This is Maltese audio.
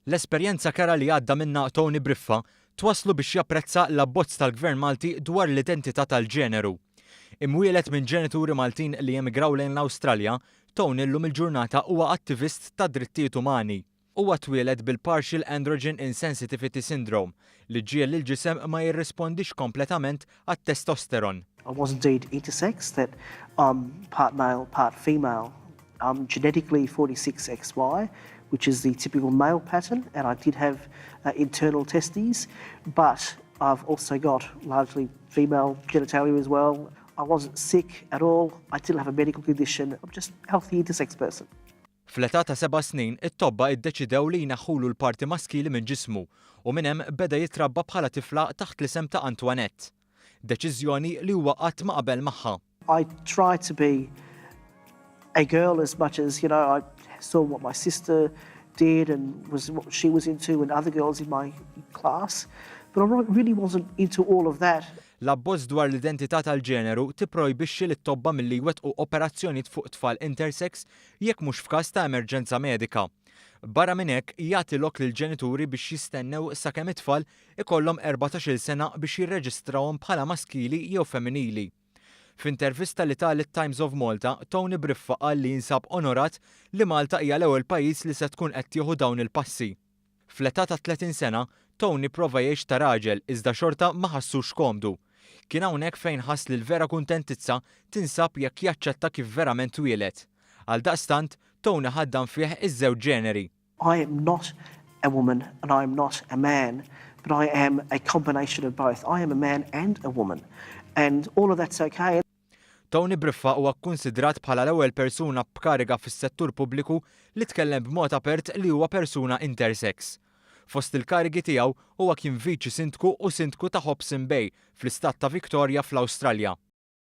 L-esperjenza kara li għadda minna Tony Briffa twaslu biex japprezza l-abbozz tal-Gvern Malti dwar l-identità tal-ġeneru. Imwielet minn ġenituri Maltin li emigraw lejn l-Awstralja, Tony llum il-ġurnata huwa attivist ta' drittijiet umani. Huwa twieled bil-Partial Androgen Insensitivity Syndrome li ġiel il-ġisem ma jirrispondix kompletament għat-testosteron. I was indeed intersex, that I'm part male, part female. I'm genetically 46XY, which is the typical male pattern, and I did have internal testes, but I've also got largely female genitalia as well. I wasn't sick at all. I didn't have a medical condition. I'm just a healthy intersex person. Fl-età ta' 7 snin, it-tobba iddeċidew li jnaħħulu l-parti maskili minn ġismu u minn hemm beda jitrabba bħala tifla taħt l-isem ta' Antoinette. Deċiżjoni li huwa qatt ma qabel magħha. I tried to be a girl as much as, I saw what my sister did and was what she was into and other girls in my class, but I really wasn't into all of that. L-abbozz dwar l-identità tal-ġeneru tipprojbixxi lit-tobba milli jwettqu operazzjonijiet fuq tfal intersex jekk mhux f'każ ta' emerġenza medika. Barra minn hekk jagħti lok lill-ġenituri biex jistennew sakemm it-tfal ikollhom 14-il sena biex jirreġistrawhom bħala maskili jew femminili. F'intervista li talet Times of Malta, Tony Briffa qal li jinsab onorat li Malta hija l-ewwel pajjiż li se tkun qed tieħu dawn il-passi. Fl-età ta' 30 sena, Tony prova jgħix ta' raġel iżda xorta ma ħassux komdu. Kien hawnhekk fejn ħass li l-vera kuntentizza tinsab jekk jaċċetta kif verament wielet. Għaldaqstant, Tony ħaddan fih iż-żewġ ġeneri. I am not a woman and I am not a man, but I am a combination of both. I am a man and a woman, and all of that's okay. Tony Briffa huwa kkunsidrat bħala l-ewwel persuna b'kariga fis-settur pubbliku li tkellem b'mod apert li huwa persuna intersex. Fost il-karigi tiegħu huwa kien viċi sindku u sindku ta' Hobson Bay fl-istat ta' Victoria fl-Awstralja.